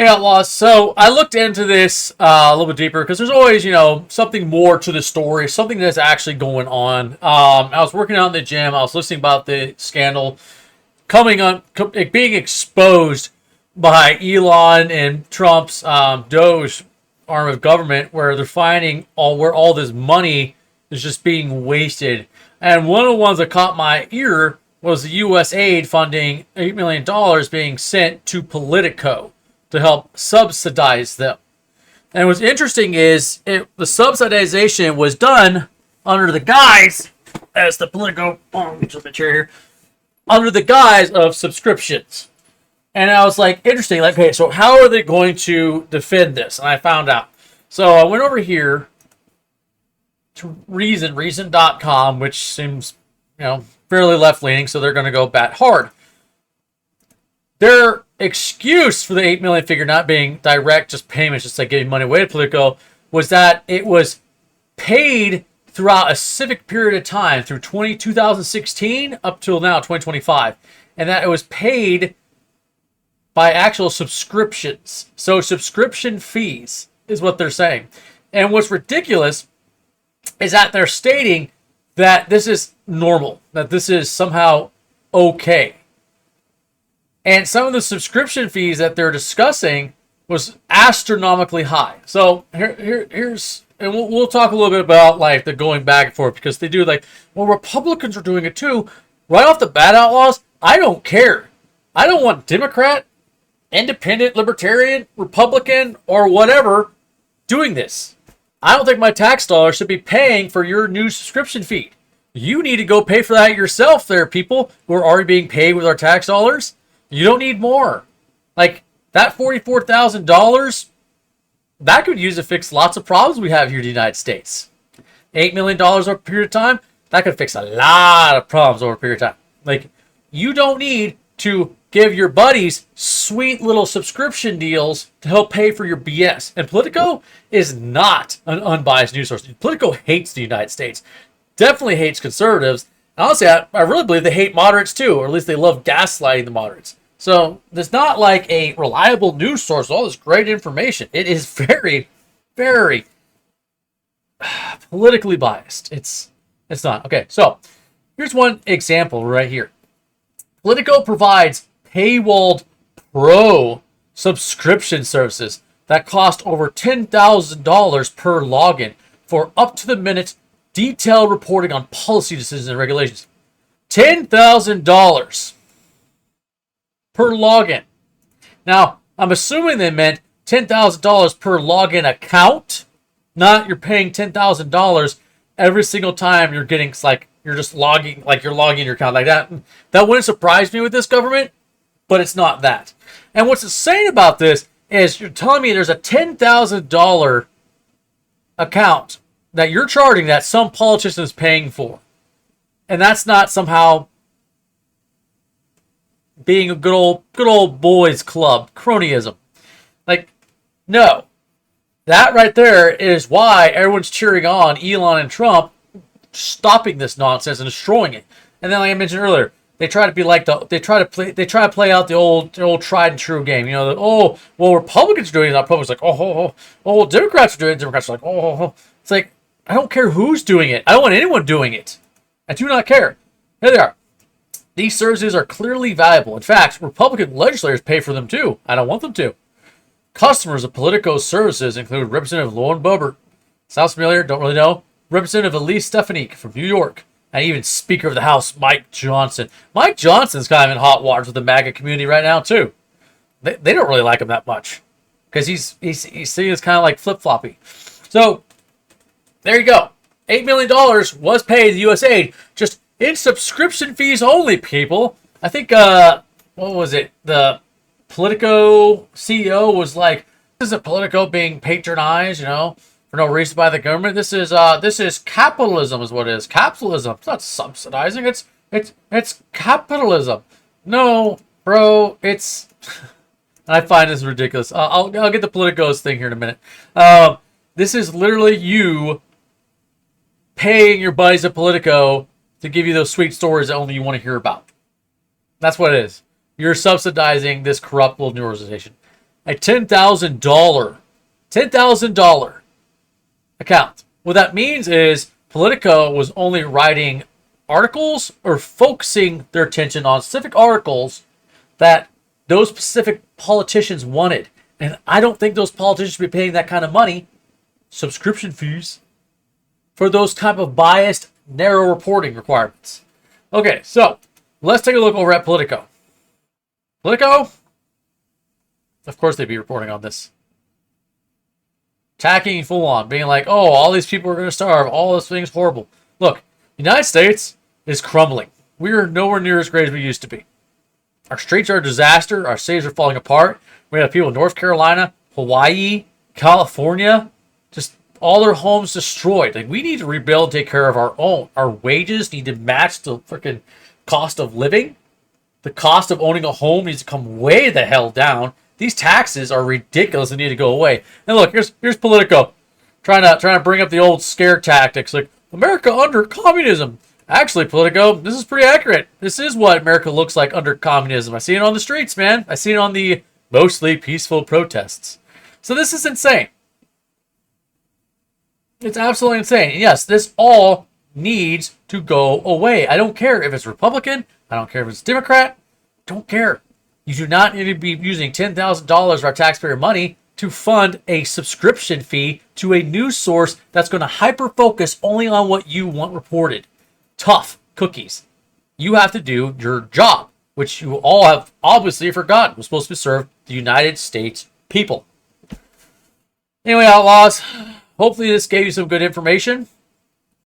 Hey, Outlaws. So I looked into this a little bit deeper because there's always, something more to the story, something that's actually going on. I was working out in the gym. I was listening about the scandal coming on, being exposed by Elon and Trump's Doge arm of government, where they're finding where all this money is just being wasted. And one of the ones that caught my ear was the USAID funding $8 million being sent to Politico to help subsidize them. And what's interesting is the subsidization was done under the guise, as the Politico, under the guise of subscriptions. And I was like, interesting, like, okay, so how are they going to defend this? And I found out. So I went over here to reason.com, which seems, fairly left-leaning, so they're going to go bat hard. Their excuse for the $8 million figure not being direct, just payments, just like giving money away to Politico, was that it was paid throughout a specific period of time, through 2016 up till now, 2025, and that it was paid by actual subscriptions. So subscription fees is what they're saying. And what's ridiculous is that they're stating that this is normal, that this is somehow okay. And some of the subscription fees that they're discussing was astronomically high. So here's, and we'll talk a little bit about like the going back and forth, because they do like, well, Republicans are doing it too. Right off the bat, Outlaws, I don't care. I don't want Democrat, Independent, Libertarian, Republican, or whatever doing this. I don't think my tax dollars should be paying for your new subscription feed. You need to go pay for that yourself there, people who are already being paid with our tax dollars. You don't need more. Like, that $44,000, that could be used to fix lots of problems we have here in the United States. $8 million over a period of time, that could fix a lot of problems over a period of time. Like, you don't need to give your buddies sweet little subscription deals to help pay for your BS. And Politico is not an unbiased news source. Politico hates the United States. Definitely hates conservatives. Honestly, I really believe they hate moderates too, or at least they love gaslighting the moderates. So there's not like a reliable news source with all this great information. It is very, very politically biased. It's not. Okay, so here's one example right here. Politico provides paywalled pro subscription services that cost over $10,000 per login for up-to-the-minute detailed reporting on policy decisions and regulations. $10,000 per login. Now, I'm assuming they meant $10,000 per login account, not you're paying $10,000 every single time you're getting, like, you're just logging, like you're logging your account like that. That wouldn't surprise me with this government, but it's not that. And what's insane about this is you're telling me there's a $10,000 account that you're charging that some politician is paying for. And that's not somehow being a good old boys club, cronyism. Like, no. That right there is why everyone's cheering on Elon and Trump stopping this nonsense and destroying it. And then, like I mentioned earlier, they try to be like they try to play out the old tried and true game. Republicans are doing it, not Republicans like Democrats are doing it, Democrats are like It's like, I don't care who's doing it. I don't want anyone doing it. I do not care. Here they are. These services are clearly valuable. In fact, Republican legislators pay for them too. I don't want them to. Customers of Politico's services include Representative Lauren Boebert. Sounds familiar? Don't really know. Representative Elise Stefanik from New York. And even Speaker of the House, Mike Johnson. Mike Johnson's kind of in hot waters with the MAGA community right now too. They don't really like him that much, because he's seen as kind of like flip-floppy. So, there you go. $8 million was paid to USAID, just in subscription fees only, people. I think, what was it? The Politico CEO was like, this isn't Politico being patronized, for no reason by the government. This is capitalism is what it is. Capitalism. It's not subsidizing. It's capitalism. No, bro, it's... I find this ridiculous. I'll get the Politico's thing here in a minute. This is literally you paying your buddies at Politico to give you those sweet stories that only you want to hear about. That's what it is. You're subsidizing this corrupt little news organization. a $10,000 account. What that means is Politico was only writing articles or focusing their attention on specific articles that those specific politicians wanted. And I don't think those politicians should be paying that kind of money, subscription fees, for those type of biased, narrow reporting requirements. Okay, so let's take a look over at Politico. Politico, of course they'd be reporting on this. Attacking full on, being like, oh, all these people are going to starve, all this thing's horrible. Look, the United States is crumbling. We are nowhere near as great as we used to be. Our streets are a disaster. Our cities are falling apart. We have people in North Carolina, Hawaii, California, just all their homes destroyed. Like, we need to rebuild and take care of our own. Our wages need to match the freaking cost of living. The cost of owning a home needs to come way the hell down. These taxes are ridiculous and need to go away. And look, here's Politico trying to bring up the old scare tactics, like America under communism. Actually, Politico, this is pretty accurate. This is what America looks like under communism. I see it on the streets, man. I see it on the mostly peaceful protests. So this is insane. It's absolutely insane. And yes, this all needs to go away. I don't care if it's Republican. I don't care if it's Democrat. Don't care. You do not need to be using $10,000 of our taxpayer money to fund a subscription fee to a news source that's going to hyper-focus only on what you want reported. Tough cookies. You have to do your job, which you all have obviously forgotten was supposed to serve the United States people. Anyway, Outlaws, hopefully this gave you some good information.